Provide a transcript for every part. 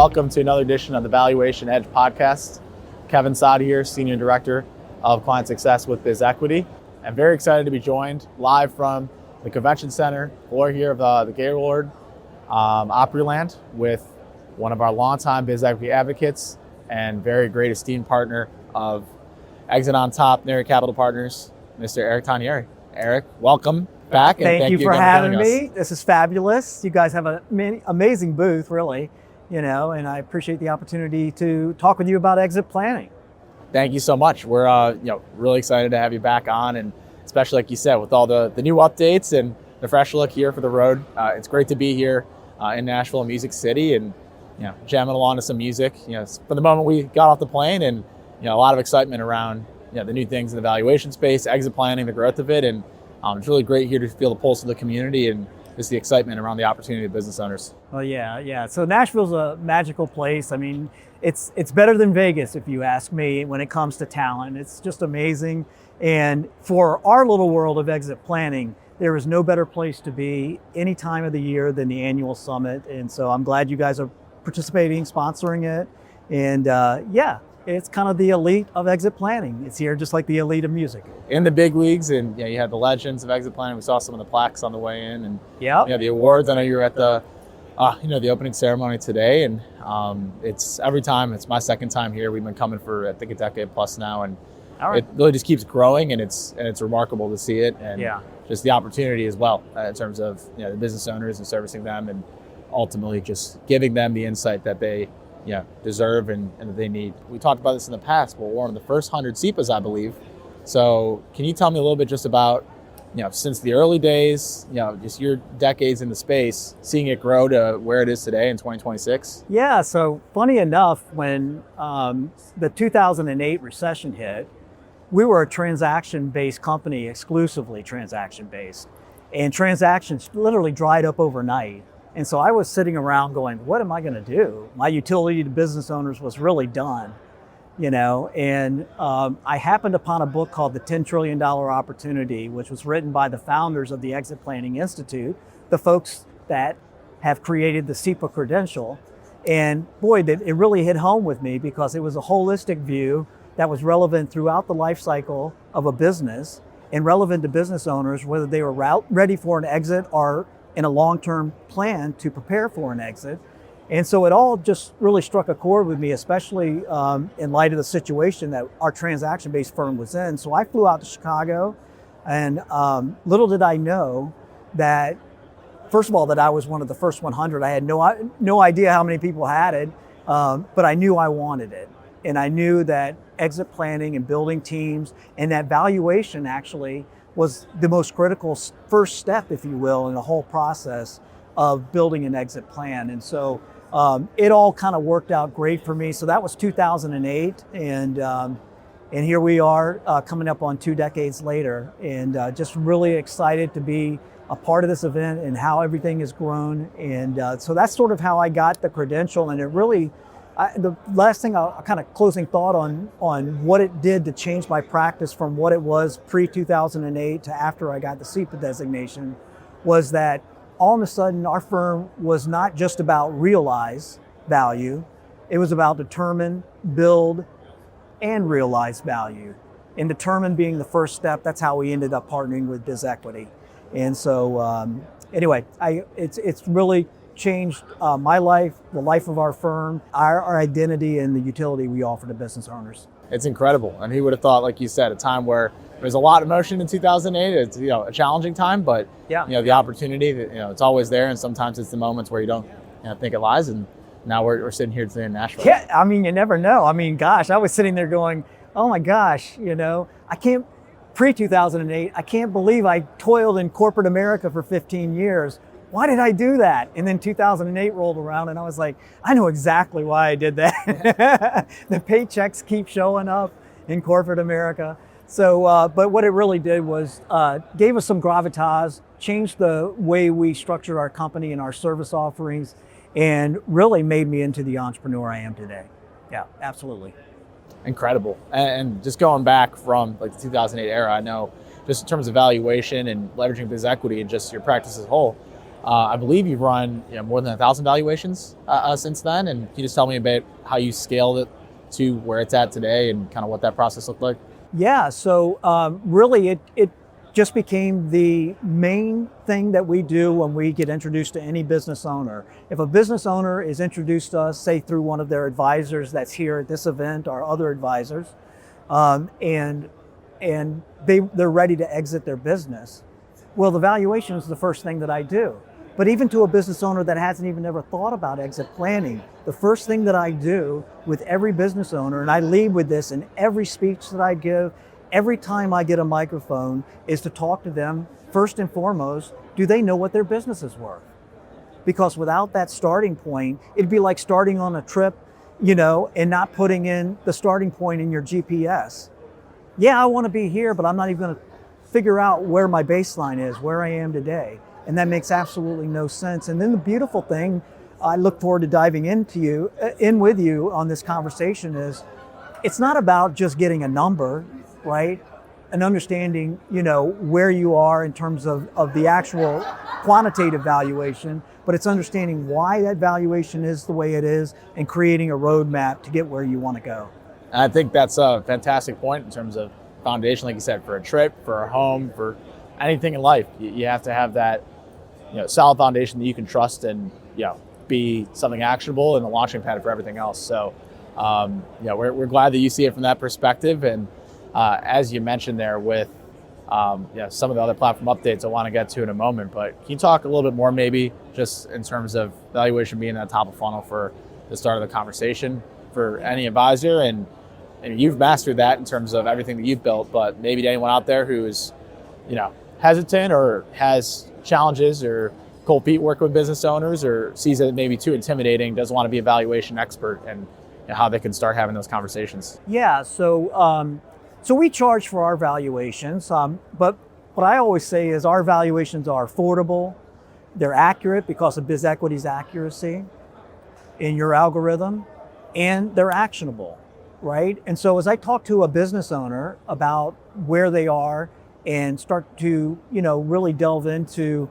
welcome to another edition of the Valuation Edge podcast. Kevin Saad here, Senior Director of Client Success with BizEquity. I'm very excited to be joined live from the Convention Center floor here of the Gaylord Opryland with one of our longtime BizEquity advocates and very great esteemed partner of Exit on Top, Neri Capital Partners, Mr. Eric Togneri. Eric, welcome back. And thank you for having me. This is fabulous. You guys have an amazing booth, really, and I appreciate the opportunity to talk with you about exit planning. Thank you so much. We're really excited to have you back on, and especially like you said, with all the new updates and the fresh look here for the road. It's great to be here in Nashville, Music City, and jamming along to some music. From the moment we got off the plane, and a lot of excitement around the new things in the valuation space, exit planning, the growth of it, and it's really great here to feel the pulse of the community and just the excitement around the opportunity of business owners. Well, yeah. So Nashville's a magical place. I mean, it's better than Vegas, if you ask me, when it comes to talent. It's just amazing. And for our little world of exit planning, there is no better place to be any time of the year than the annual summit. And so I'm glad you guys are participating, sponsoring it. And it's kind of the elite of exit planning. It's here just like the elite of music. In the big leagues, and you had the legends of exit planning. We saw some of the plaques on the way in, and the awards. I know you were at the the opening ceremony today, and it's every time. It's my second time here. We've been coming for I think a decade plus now, and it really just keeps growing, and it's remarkable to see it, and just the opportunity as well in terms of the business owners and servicing them, and ultimately just giving them the insight that they deserve and that they need. We talked about this in the past, but we're one of the first 100 CEPAs, I believe. So can you tell me a little bit just about, since the early days, just your decades in the space, seeing it grow to where it is today in 2026? Yeah, so funny enough, when the 2008 recession hit, we were a transaction-based company, exclusively transaction-based. And transactions literally dried up overnight. And so I was sitting around going, what am I going to do? My utility to business owners was really done, and I happened upon a book called The $10 Trillion Opportunity, which was written by the founders of the Exit Planning Institute, the folks that have created the CEPA credential. And boy, it really hit home with me because it was a holistic view that was relevant throughout the life cycle of a business and relevant to business owners, whether they were ready for an exit or in a long-term plan to prepare for an exit. And so it all just really struck a chord with me, especially in light of the situation that our transaction-based firm was in. So I flew out to Chicago, and little did I know that, first of all, that I was one of the first 100. I had no idea how many people had it, but I knew I wanted it. And I knew that exit planning and building teams and that valuation actually was the most critical first step, if you will, in the whole process of building an exit plan. And so it all kind of worked out great for me. So that was 2008, and here we are coming up on 2 decades later, and just really excited to be a part of this event and how everything has grown. And so that's sort of how I got the credential, and it really, the last thing, a kind of closing thought on what it did to change my practice from what it was pre-2008 to after I got the CEPA designation, was that all of a sudden our firm was not just about realize value, it was about determine, build, and realize value. And determine being the first step, that's how we ended up partnering with BizEquity. And so anyway, it's really changed my life, the life of our firm, our identity, and the utility we offer to business owners. It's incredible. And who would have thought, like you said, a time where there's a lot of motion in 2008. It's a challenging time, but the opportunity, it's always there. And sometimes it's the moments where you don't think it lies. And now we're sitting here today in Nashville. Yeah, I mean, you never know. I mean, gosh, I was sitting there going, oh my gosh, I can't, pre-2008, I can't believe I toiled in corporate America for 15 years. Why did I do that? And then 2008 rolled around, and I was like, I know exactly why I did that. The paychecks keep showing up in corporate America. So, but what it really did was gave us some gravitas, changed the way we structure our company and our service offerings, and really made me into the entrepreneur I am today. Yeah, absolutely. Incredible. And just going back from like the 2008 era, I know just in terms of valuation and leveraging BizEquity and just your practice as a whole, I believe you've run more than 1,000 valuations since then. And can you just tell me a bit how you scaled it to where it's at today and kind of what that process looked like? Yeah, so really it just became the main thing that we do when we get introduced to any business owner. If a business owner is introduced to us, say through one of their advisors that's here at this event or other advisors, and they're ready to exit their business, well, the valuation is the first thing that I do. But even to a business owner that hasn't even ever thought about exit planning, the first thing that I do with every business owner, and I lead with this in every speech that I give, every time I get a microphone, is to talk to them first and foremost, do they know what their business is worth? Because without that starting point, it'd be like starting on a trip, and not putting in the starting point in your GPS. Yeah, I want to be here, but I'm not even going to figure out where my baseline is, where I am today. And that makes absolutely no sense. And then the beautiful thing, I look forward to diving in with you on this conversation, is it's not about just getting a number, right? And understanding, where you are in terms of the actual quantitative valuation, but it's understanding why that valuation is the way it is and creating a roadmap to get where you want to go. And I think that's a fantastic point in terms of foundation, like you said, for a trip, for a home, for anything in life. You have to have that solid foundation that you can trust and be something actionable and the launching pad for everything else. So we're glad that you see it from that perspective. And as you mentioned there with some of the other platform updates I want to get to in a moment, but can you talk a little bit more maybe just in terms of valuation being at top of funnel for the start of the conversation for any advisor? And you've mastered that in terms of everything that you've built, but maybe to anyone out there who is hesitant or has challenges or cold feet working with business owners or sees it maybe too intimidating, doesn't want to be a valuation expert, and how they can start having those conversations. Yeah, so we charge for our valuations, but what I always say is our valuations are affordable, they're accurate because of BizEquity's accuracy in your algorithm, and they're actionable, right? And so as I talk to a business owner about where they are and start to, really delve into,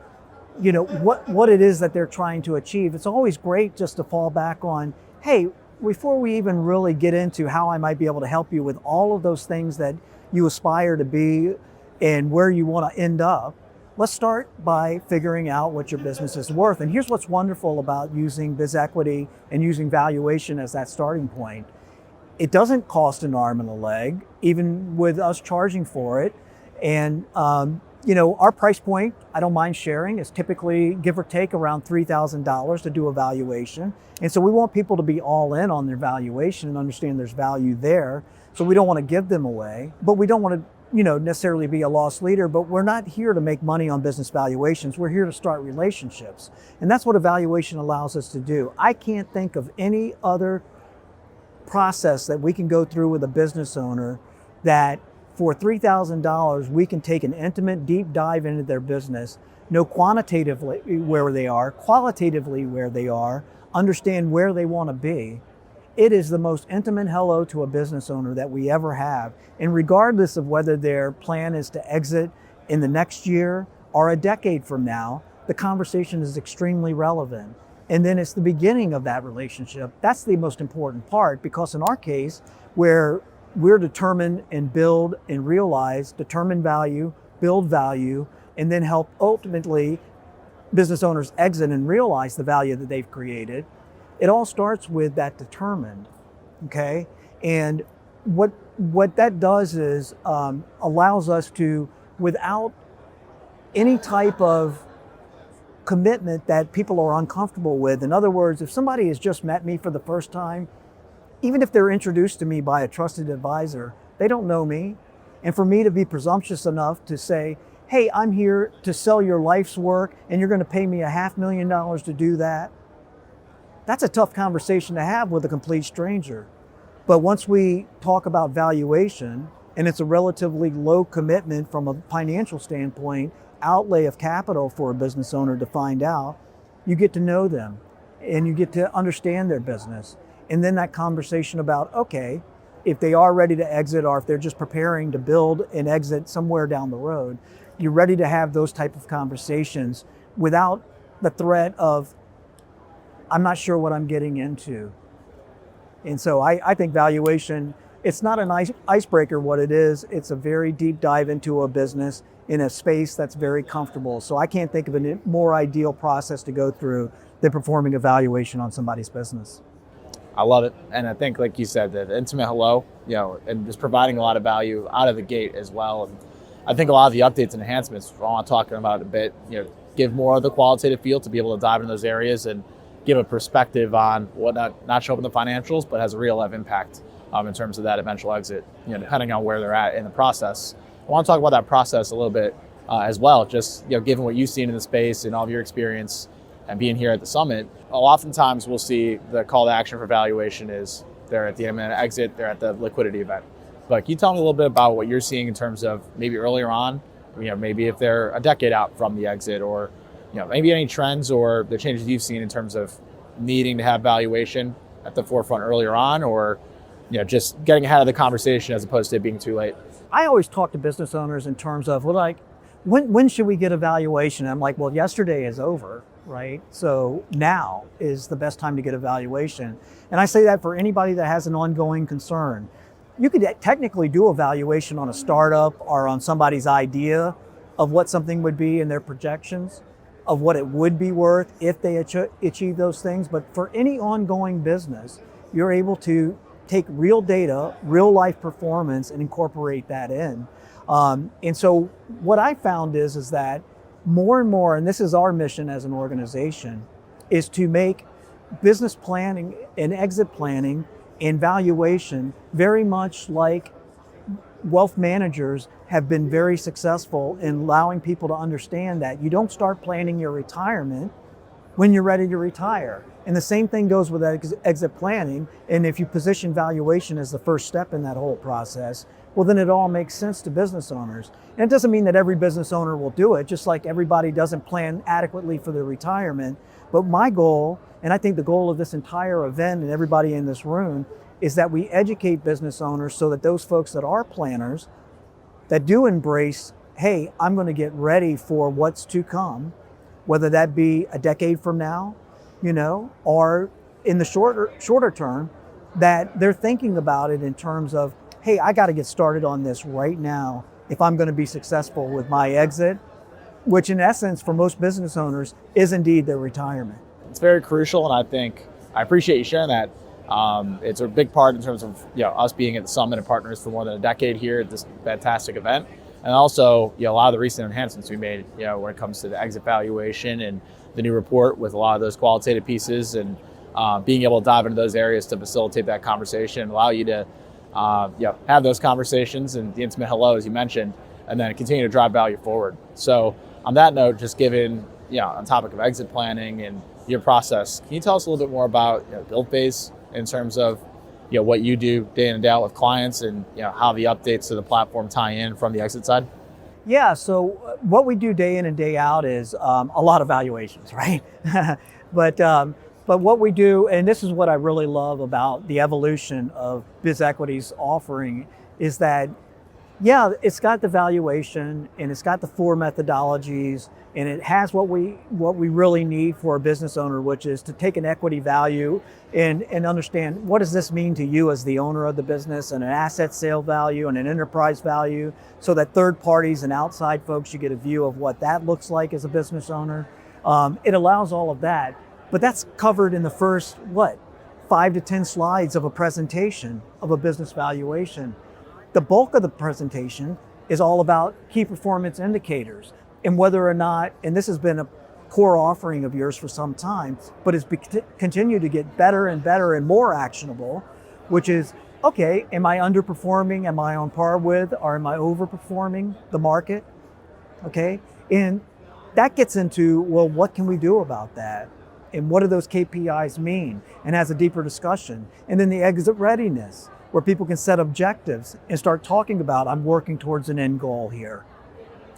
what it is that they're trying to achieve, it's always great just to fall back on, hey, before we even really get into how I might be able to help you with all of those things that you aspire to be and where you want to end up, let's start by figuring out what your business is worth. And here's what's wonderful about using BizEquity and using valuation as that starting point. It doesn't cost an arm and a leg, even with us charging for it. And our price point, I don't mind sharing, is typically give or take around $3,000 to do a valuation. And so we want people to be all in on their valuation and understand there's value there. So we don't want to give them away, but we don't want to necessarily be a loss leader, but we're not here to make money on business valuations. We're here to start relationships. And that's what a valuation allows us to do. I can't think of any other process that we can go through with a business owner that for $3,000, we can take an intimate deep dive into their business, know quantitatively where they are, qualitatively where they are, understand where they want to be. It is the most intimate hello to a business owner that we ever have. And regardless of whether their plan is to exit in the next year or a decade from now, the conversation is extremely relevant. And then it's the beginning of that relationship. That's the most important part, because in our case, where we're determined and build and realize, determine value, build value, and then help ultimately business owners exit and realize the value that they've created. It all starts with that determined, okay? And what that does is allows us to, without any type of commitment that people are uncomfortable with. In other words, if somebody has just met me for the first time, even if they're introduced to me by a trusted advisor, they don't know me. And for me to be presumptuous enough to say, hey, I'm here to sell your life's work and you're going to pay me $500,000 to do that, that's a tough conversation to have with a complete stranger. But once we talk about valuation, and it's a relatively low commitment from a financial standpoint, outlay of capital for a business owner to find out, you get to know them and you get to understand their business. And then that conversation about, okay, if they are ready to exit or if they're just preparing to build and exit somewhere down the road, you're ready to have those type of conversations without the threat of, I'm not sure what I'm getting into. And so I think valuation, it's not an icebreaker. What it is, it's a very deep dive into a business in a space that's very comfortable. So I can't think of a more ideal process to go through than performing a valuation on somebody's business. I love it. And I think, like you said, the intimate hello, and just providing a lot of value out of the gate as well. And I think a lot of the updates and enhancements, I want to talk about a bit, give more of the qualitative feel to be able to dive into those areas and give a perspective on what not show up in the financials, but has a real life impact in terms of that eventual exit, depending on where they're at in the process. I want to talk about that process a little bit as well, just given what you've seen in the space and all of your experience and being here at the summit. Oftentimes we'll see the call to action for valuation is they're at the imminent exit, they're at the liquidity event. But can you tell me a little bit about what you're seeing in terms of maybe earlier on, maybe if they're a decade out from the exit, or maybe any trends or the changes you've seen in terms of needing to have valuation at the forefront earlier on, or just getting ahead of the conversation as opposed to it being too late? I always talk to business owners in terms of, when should we get a valuation? I'm like, well, yesterday is over, right? So now is the best time to get a valuation. And I say that for anybody that has an ongoing concern. You could technically do a valuation on a startup or on somebody's idea of what something would be in their projections, of what it would be worth if they achieve those things. But for any ongoing business, you're able to take real data, real life performance, and incorporate that in. And so what I found is that more and more, and this is our mission as an organization, is to make business planning and exit planning and valuation very much like wealth managers have been very successful in allowing people to understand that you don't start planning your retirement when you're ready to retire. And the same thing goes with exit planning. And if you position valuation as the first step in that whole process, well, then it all makes sense to business owners. And it doesn't mean that every business owner will do it, just like everybody doesn't plan adequately for their retirement. But my goal, and I think the goal of this entire event and everybody in this room, is that we educate business owners so that those folks that are planners, that do embrace, hey, I'm going to get ready for what's to come, whether that be a decade from now, or in the shorter term, that they're thinking about it in terms of, hey, I got to get started on this right now if I'm going to be successful with my exit, which in essence for most business owners is indeed their retirement. It's very crucial, and I appreciate you sharing that. It's a big part in terms of us being at the summit and partners for more than a decade here at this fantastic event, and also a lot of the recent enhancements we made when it comes to the exit valuation and the new report with a lot of those qualitative pieces, and being able to dive into those areas to facilitate that conversation, allow you to have those conversations and the intimate hello, as you mentioned, and then continue to drive value forward. So on that note, just given on topic of exit planning and your process, can you tell us a little bit more about build phase in terms of what you do day in and day out with clients, and how the updates to the platform tie in from the exit side? Yeah, so what we do day in and day out is a lot of valuations, right? But what we do, and this is what I really love about the evolution of BizEquity's offering, is that, it's got the valuation and it's got the 4 methodologies, and it has what we really need for a business owner, which is to take an equity value and understand what does this mean to you as the owner of the business, and an asset sale value and an enterprise value, so that third parties and outside folks, you get a view of what that looks like as a business owner. It allows all of that, but that's covered in the first, 5 to 10 slides of a presentation of a business valuation. The bulk of the presentation is all about key performance indicators, and whether or not, and this has been a core offering of yours for some time, but it's continued to get better and better and more actionable, which is, okay, am I underperforming? Am I on par with, or am I overperforming the market? Okay, and that gets into, well, what can we do about that? And what do those KPIs mean? And has a deeper discussion. And then the exit readiness, where people can set objectives and start talking about, I'm working towards an end goal here.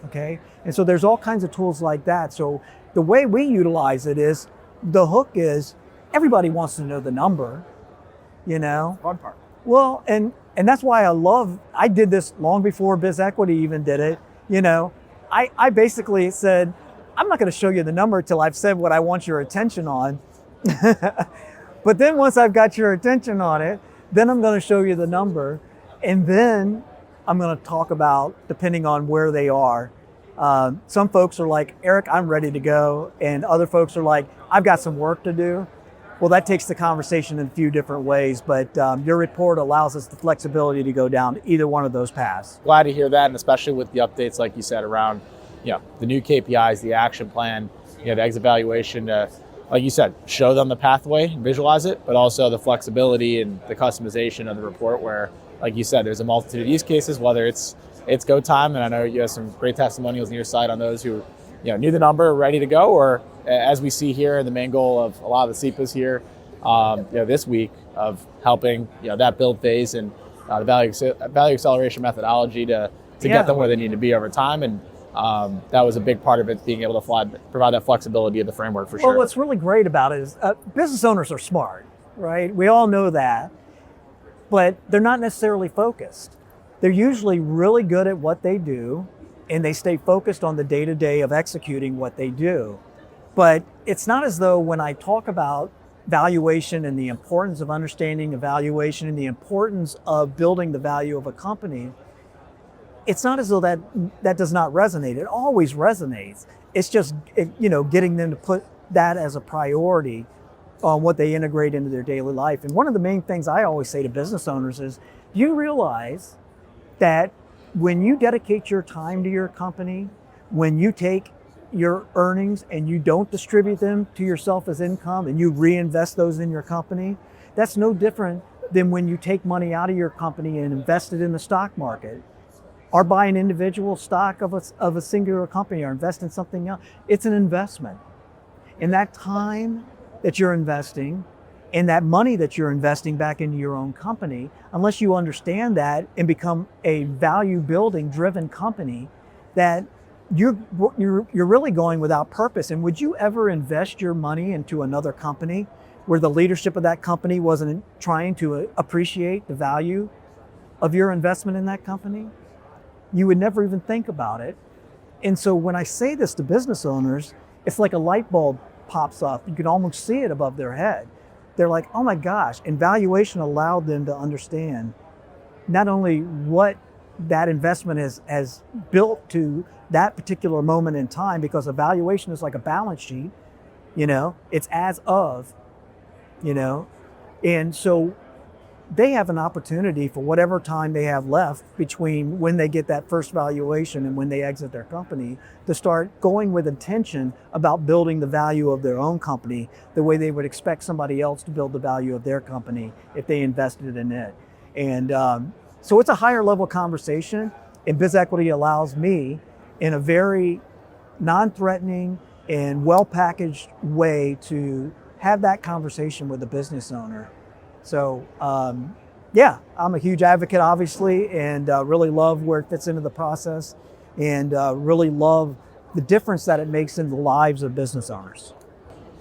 Okay, and so there's all kinds of tools like that. So the way we utilize it is, the hook is, everybody wants to know the number, Fun part. Well, and that's why I did this long before BizEquity even did it. I basically said, I'm not going to show you the number till I've said what I want your attention on. But then once I've got your attention on it, then I'm going to show you the number. And then I'm going to talk about, depending on where they are. Some folks are like, Eric, I'm ready to go. And other folks are like, I've got some work to do. Well, that takes the conversation in a few different ways, but your report allows us the flexibility to go down either one of those paths. Glad to hear that, and especially with the updates, like you said, around the new KPIs, the action plan, the exit valuation, like you said, show them the pathway and visualize it, but also the flexibility and the customization of the report where, like you said, there's a multitude of use cases, whether it's go time, and I know you have some great testimonials on your side on those who knew the number, ready to go, or as we see here, the main goal of a lot of the CEPAs here, this week of helping that build phase and the value acceleration methodology to get them where they need to be over time, and that was a big part of it, being able to provide that flexibility of the framework for sure. Well, what's really great about it is business owners are smart, right? We all know that, but they're not necessarily focused. They're usually really good at what they do, and they stay focused on the day-to-day of executing what they do. But it's not as though when I talk about valuation and the importance of understanding the valuation and the importance of building the value of a company, it's not as though that does not resonate. It always resonates. It's just getting them to put that as a priority on what they integrate into their daily life. And one of the main things I always say to business owners is, you realize that when you dedicate your time to your company, when you take your earnings and you don't distribute them to yourself as income and you reinvest those in your company, that's no different than when you take money out of your company and invest it in the stock market or buy an individual stock of a singular company or invest in something else. It's an investment. And that time that you're investing and that money that you're investing back into your own company, unless you understand that and become a value building driven company, that you're really going without purpose. And would you ever invest your money into another company where the leadership of that company wasn't trying to appreciate the value of your investment in that company? You would never even think about it. And so when I say this to business owners, it's like a light bulb pops up. You can almost see it above their head. They're like, oh my gosh. And valuation allowed them to understand not only what that investment has built to that particular moment in time, because a valuation is like a balance sheet, it's as of, and so they have an opportunity for whatever time they have left between when they get that first valuation and when they exit their company to start going with intention about building the value of their own company the way they would expect somebody else to build the value of their company if they invested in it. And so it's a higher level conversation, and BizEquity allows me in a very non-threatening and well-packaged way to have that conversation with the business owner. So I'm a huge advocate, obviously, and really love where it fits into the process, and really love the difference that it makes in the lives of business owners.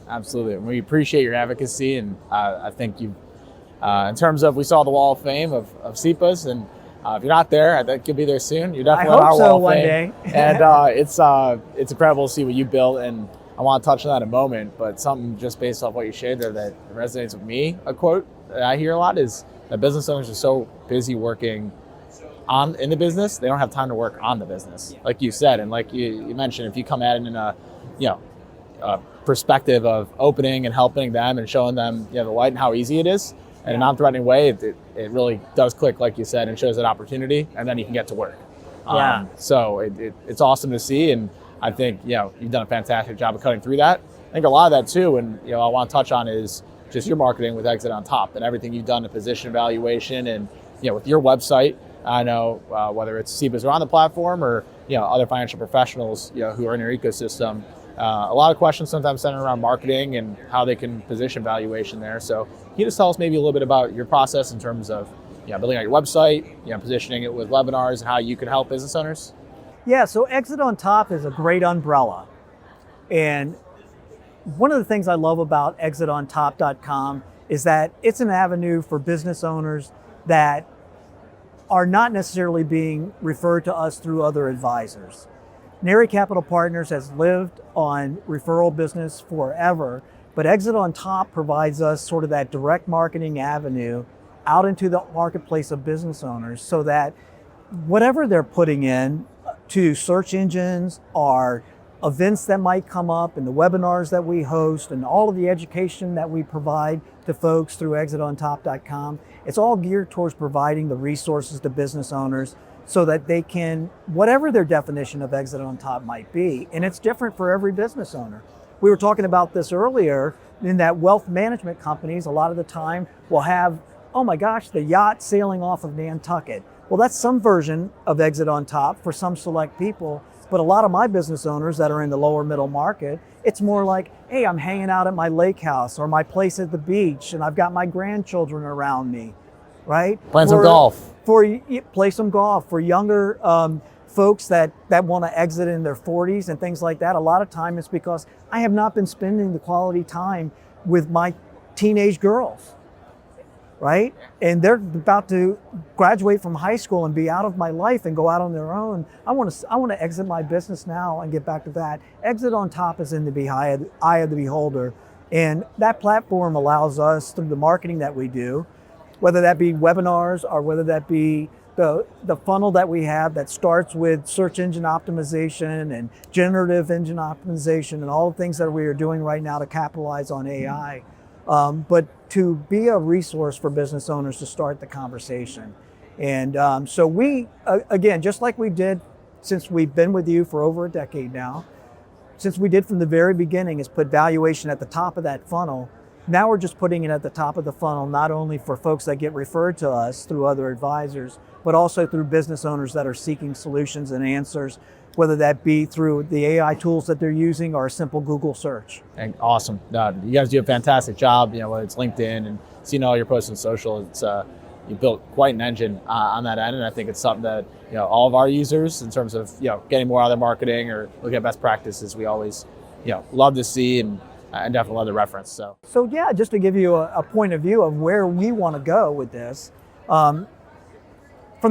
Absolutely. We appreciate your advocacy, and I think you, in terms of, we saw the Wall of Fame of CEPAs, and if you're not there, I think you'll be there soon. You're definitely on our Wall of Fame. I hope so one day. And it's incredible to see what you built, and I want to touch on that in a moment, but something just based off what you shared there that resonates with me, a quote that I hear a lot is that business owners are so busy working in the business, they don't have time to work on the business, like you said. And like you mentioned, if you come at it in a perspective of opening and helping them and showing them the light and how easy it is in a non-threatening way, it really does click, like you said, and shows that opportunity, and then you can get to work. So it's awesome to see, and I think you've done a fantastic job of cutting through that. I think a lot of that too, and I want to touch on is just your marketing with Exit on Top and everything you've done to position valuation, and with your website. I know whether it's CEPAs on the platform or other financial professionals who are in your ecosystem, a lot of questions sometimes centered around marketing and how they can position valuation there. So can you just tell us maybe a little bit about your process in terms of building out your website, positioning it with webinars, and how you can help business owners? Yeah, so Exit on Top is a great umbrella. And one of the things I love about exitontop.com is that it's an avenue for business owners that are not necessarily being referred to us through other advisors. Neri Capital Partners has lived on referral business forever, but Exit on Top provides us sort of that direct marketing avenue out into the marketplace of business owners so that whatever they're putting in to search engines or events that might come up and the webinars that we host and all of the education that we provide to folks through exitontop.com, it's all geared towards providing the resources to business owners so that they can, whatever their definition of Exit on Top might be, and it's different for every business owner. We were talking about this earlier in that wealth management companies a lot of the time will have, oh my gosh, the yacht sailing off of Nantucket. Well, that's some version of Exit on Top for some select people, but a lot of my business owners that are in the lower middle market, it's more like, hey, I'm hanging out at my lake house or my place at the beach and I've got my grandchildren around me, right? Playing some golf. Play some golf. For younger folks that want to exit in their 40s and things like that, a lot of time it's because I have not been spending the quality time with my teenage girls, right? And they're about to graduate from high school and be out of my life and go out on their own. I want to exit my business now and get back to that. Exit on Top is in the eye of the beholder. And that platform allows us, through the marketing that we do, whether that be webinars or whether that be the funnel that we have that starts with search engine optimization and generative engine optimization and all the things that we are doing right now to capitalize on AI. But to be a resource for business owners to start the conversation. And so we, again, just like we did since we've been with you for over a decade now, since we did from the very beginning is put valuation at the top of that funnel. Now we're just putting it at the top of the funnel, not only for folks that get referred to us through other advisors, but also through business owners that are seeking solutions and answers, whether that be through the AI tools that they're using or a simple Google search. And awesome. You guys do a fantastic job, whether it's LinkedIn and seeing all your posts on social. It's you built quite an engine on that end, and I think it's something that all of our users, in terms of getting more out of their marketing or looking at best practices, we always love to see and definitely love the reference. So yeah, just to give you a point of view of where we want to go with this. From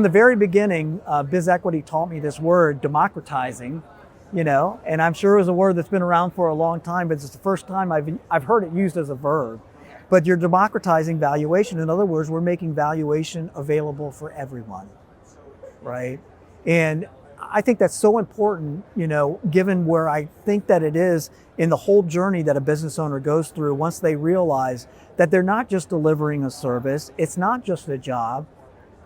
the very beginning, BizEquity taught me this word, democratizing, and I'm sure it was a word that's been around for a long time, but it's the first time I've heard it used as a verb. But you're democratizing valuation. In other words, we're making valuation available for everyone, right? And I think that's so important, given where I think that it is in the whole journey that a business owner goes through once they realize that they're not just delivering a service, it's not just a job,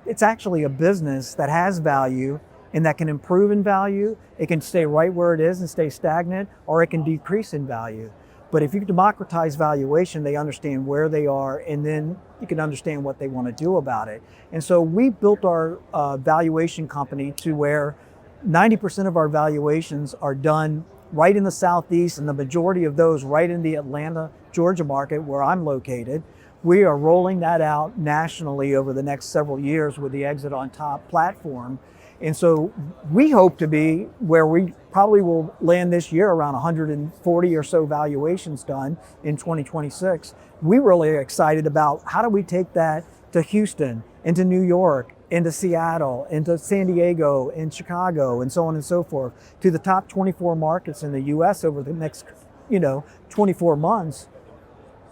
it's actually a business that has value and that can improve in value. It can stay right where it is and stay stagnant, or it can decrease in value. But if you democratize valuation, they understand where they are, and then you can understand what they want to do about it. And so we built our valuation company to where 90% of our valuations are done right in the Southeast, and the majority of those right in the Atlanta, Georgia market where I'm located. We are rolling that out nationally over the next several years with the Exit on Top platform. And so we hope to be where we probably will land this year around 140 or so valuations done in 2026. We really are excited about how do we take that to Houston, into New York, into Seattle, into San Diego, in Chicago, and so on and so forth, to the top 24 markets in the US over the next 24 months.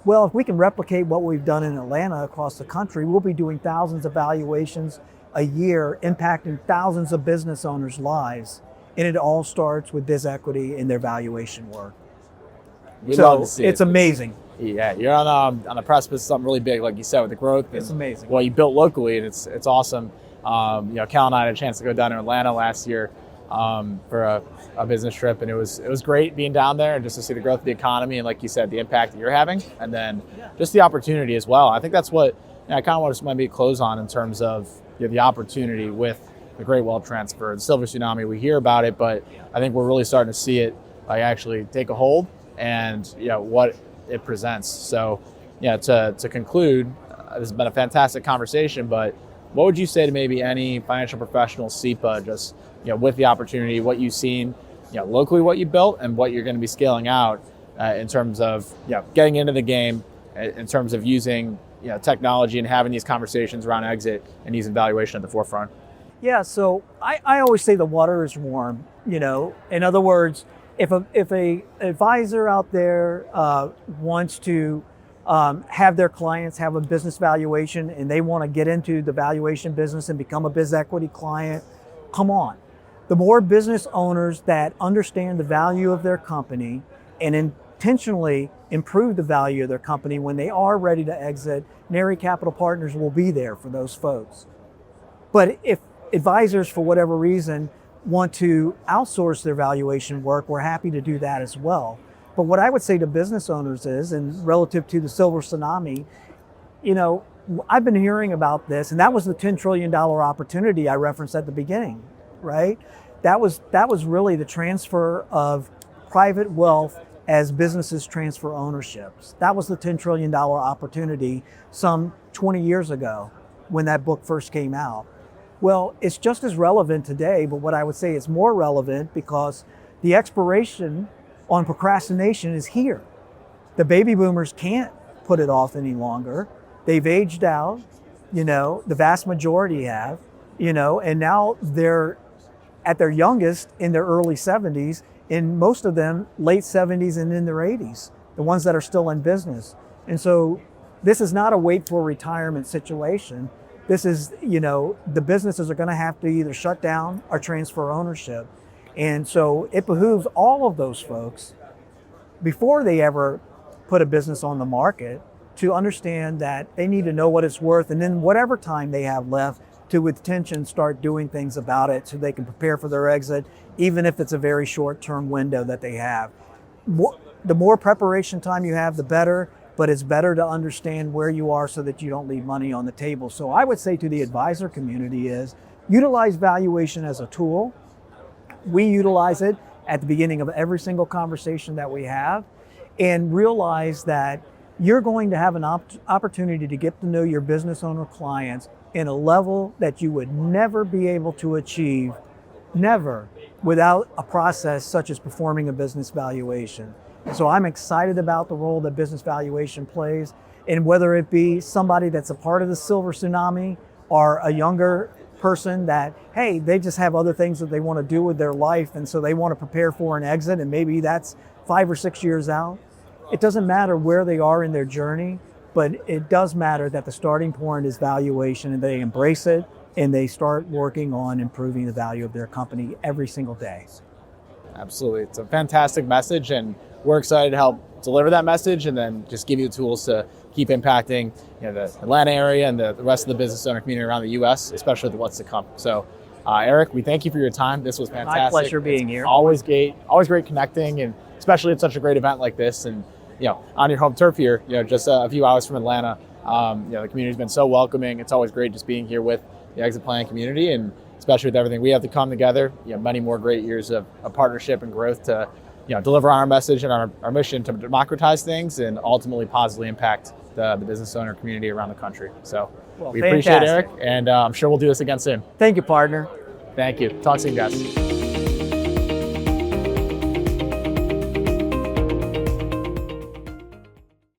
Well, if we can replicate what we've done in Atlanta across the country, we'll be doing thousands of valuations a year, impacting thousands of business owners' lives. And it all starts with BizEquity and their valuation work. We love to see it's amazing. Yeah, you're on the precipice of something really big, like you said, with the growth. It's amazing. Well, you built locally, and it's awesome. Cal and I had a chance to go down to Atlanta last year for a business trip, and it was great being down there and just to see the growth of the economy and, like you said, the impact that you're having, and then just the opportunity as well. I think that's what I kind of want to maybe close on in terms of the opportunity with the Great Wealth Transfer, the Silver Tsunami. We hear about it, but I think we're really starting to see it actually take a hold and what it presents. So to conclude, this has been a fantastic conversation, but what would you say to maybe any financial professional, CEPA, just with the opportunity, what you've seen locally, what you built, and what you're going to be scaling out in terms of getting into the game, in terms of using technology and having these conversations around exit and using valuation at the forefront? Yeah, so I always say the water is warm. In other words, if a advisor out there wants to have their clients have a business valuation and they want to get into the valuation business and become a BizEquity client, come on. The more business owners that understand the value of their company and intentionally improve the value of their company when they are ready to exit, Neri Capital Partners will be there for those folks. But if advisors, for whatever reason, want to outsource their valuation work, we're happy to do that as well. But what I would say to business owners is, and relative to the Silver Tsunami, I've been hearing about this, and that was the $10 trillion opportunity I referenced at the beginning, right? That was really the transfer of private wealth as businesses transfer ownerships. That was the $10 trillion opportunity some 20 years ago when that book first came out. Well, it's just as relevant today, but what I would say is more relevant because the expiration on procrastination is here. The baby boomers can't put it off any longer. They've aged out, the vast majority have, and now they're at their youngest in their early 70s, and most of them late 70s and in their 80s, the ones that are still in business. And so this is not a wait for retirement situation. This is, the businesses are going to have to either shut down or transfer ownership. And so it behooves all of those folks, before they ever put a business on the market, to understand that they need to know what it's worth, and then whatever time they have left to, with tension, start doing things about it so they can prepare for their exit, even if it's a very short-term window that they have. The more preparation time you have, the better. But it's better to understand where you are so that you don't leave money on the table. So I would say to the advisor community is, utilize valuation as a tool. We utilize it at the beginning of every single conversation that we have, and realize that you're going to have an opportunity to get to know your business owner clients in a level that you would never be able to achieve, never, without a process such as performing a business valuation. So I'm excited about the role that business valuation plays, and whether it be somebody that's a part of the Silver Tsunami or a younger person that, hey, they just have other things that they want to do with their life, and so they want to prepare for an exit, and maybe that's 5 or 6 years out. It doesn't matter where they are in their journey, but it does matter that the starting point is valuation, and they embrace it, and they start working on improving the value of their company every single day. Absolutely. It's a fantastic message, and we're excited to help deliver that message and then just give you the tools to keep impacting the Atlanta area and the rest of the business owner community around the U.S., especially the what's to come. So, Eric, we thank you for your time. This was fantastic. My pleasure being here. Always great connecting, and especially at such a great event like this. And on your home turf here, just a few hours from Atlanta, the community's been so welcoming. It's always great just being here with the exit planning community, and especially with everything we have to come together. Many more great years of partnership and growth to deliver on our message and our mission to democratize things and ultimately positively impact the business owner community around the country. So we appreciate it, Eric, and I'm sure we'll do this again soon. Thank you, partner. Thank you. Talk soon, guys.